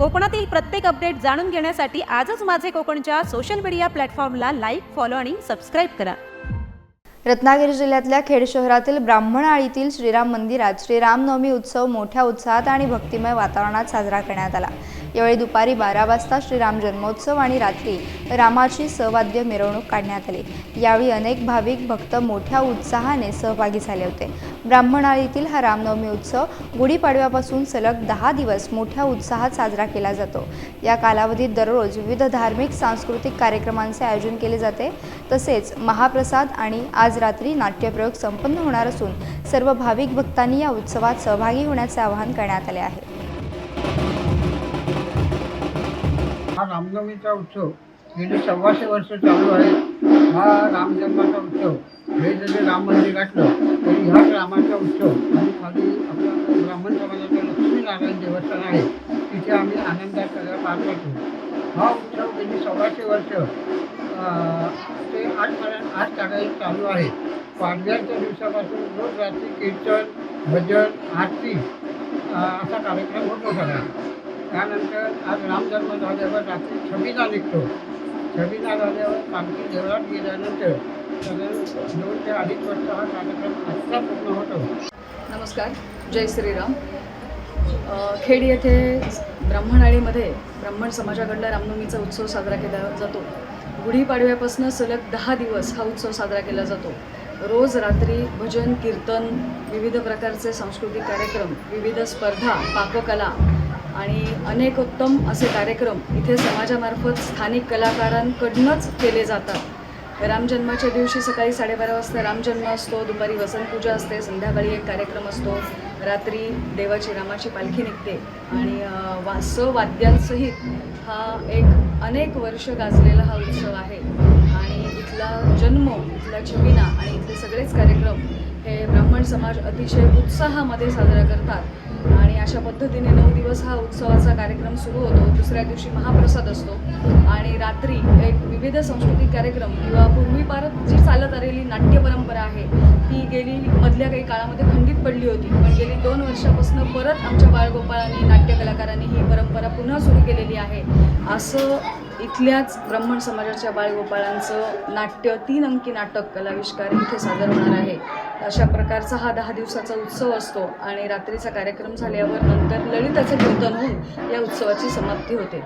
कोकणातील प्रत्येक अपडेट जाणून घेण्यासाठी आजच माझे कोकणच्या सोशल मीडिया प्लॅटफॉर्मला लाईक, फॉलो आणि सबस्क्राईब करा। रत्नागिरी जिल्ह्यातल्या खेड शहरातील ब्राह्मणआळीतील श्रीराम मंदिरात श्रीरामनवमी उत्सव मोठ्या उत्साहात आणि भक्तिमय वातावरणात साजरा करण्यात आला। यावेळी दुपारी 12 वाजता श्रीराम जन्मोत्सव आणि रात्री रामाची सवाद्य मिरवणूक काढण्यात आली। यावेळी अनेक भाविक भक्त मोठ्या उत्साहाने सहभागी झाले होते। ब्राह्मणआळीतील हा रामनवमी उत्सव गुढीपाडव्यापासून सलग 10 दिवस मोठ्या उत्साहात साजरा केला जातो। या कालावधीत दररोज विविध धार्मिक सांस्कृतिक कार्यक्रमांचे आयोजन केले जाते। तसेच महाप्रसाद आणि आज रात्री नाट्यप्रयोग संपन्न होणार असून सर्व भाविक भक्तांनी या उत्सवात सहभागी होण्याचे आवाहन करण्यात आले आहे। हा रामनवमीचा उत्सव गेली 125 वर्ष चालू आहे। हा रामजन्माचा उत्सव हे जरी राम मंदिर गाठलं तरी ह्याच रामाचा उत्सव आणि खाली आपला ब्राह्मण समाजाचं लक्ष्मीनारायण देवस्थान आहे, तिथे आम्ही आनंदात सगळं पार पडतो। हा उत्सव गेली 125 वर्ष ते आजपर्यंत आज तागायत चालू आहे। पाडव्याच्या दिवसापासून रोज रात्री कीर्तन, भजन, आरती असा कार्यक्रम होतो सगळा। त्यानंतर आज रामजन्म झाल्यावर रात्री छबिना निघतो। छबिना झाल्यावर आमची देवळात गेल्यानंतर साधारण 2 ते 2.5 वाजता हा कार्यक्रम आजचा पूर्ण होतो। नमस्कार, जय श्रीराम। खेड येथे ब्राह्मणआळीमध्ये ब्राह्मण समाजाकडला रामनवमीचा उत्सव साजरा केला जातो। गुढीपाडव्यापासून सलग 10 दिवस हा उत्सव साजरा केला जातो। रोज रात्री भजन, कीर्तन, विविध प्रकारचे सांस्कृतिक कार्यक्रम, विविध स्पर्धा, पाककला आणि अनेक उत्तम असे कार्यक्रम इथे समाजामार्फत स्थानिक कलाकारांकडूनच केले जातात। रामजन्माच्या दिवशी सकाळी 12:30 वाजता रामजन्म असतो, दुपारी वसंतपूजा असते, संध्याकाळी एक कार्यक्रम असतो, रात्री देवाची रामाची पालखी निघते आणि वाद्यांसहित हा एक अनेक वर्ष गाजलेला हा उत्सव आहे। आणि इथला जन्म, इथला छबिना आणि इथले सगळेच कार्यक्रम हे ब्राह्मण समाज अतिशय उत्साहामध्ये साजरा करतात। आणि अशा पद्धतीने 9 दिवस हा उत्सवाचा कार्यक्रम सुरू होतो। दुसऱ्या दिवशी महाप्रसाद असतो आणि रात्री एक विविध सांस्कृतिक कार्यक्रम किंवा पूर्वीपार जी चालत आलेली नाट्य परंपरा आहे ती गेली मधल्या काही काळामध्ये खंडित पडली होती, पण गेली 2 वर्षापासून परत आमच्या बाळगोपाळांनी, नाट्य कलाकारांनी ही परंपरा पुन्हा सुरू केलेली आहे। असं इथल्याच ब्राह्मण समाजाच्या बाळगोपाळांचं नाट्य 3 अंकी नाटक कलाविष्कार इथे सादर होणार आहे। अशा प्रकारचा हा 10 दिवसाचा उत्सव असतो आणि रात्रीचा कार्यक्रम झाल्यावर नंतर ललिताचं कीर्तन होऊन या उत्सवाची समाप्ती होते।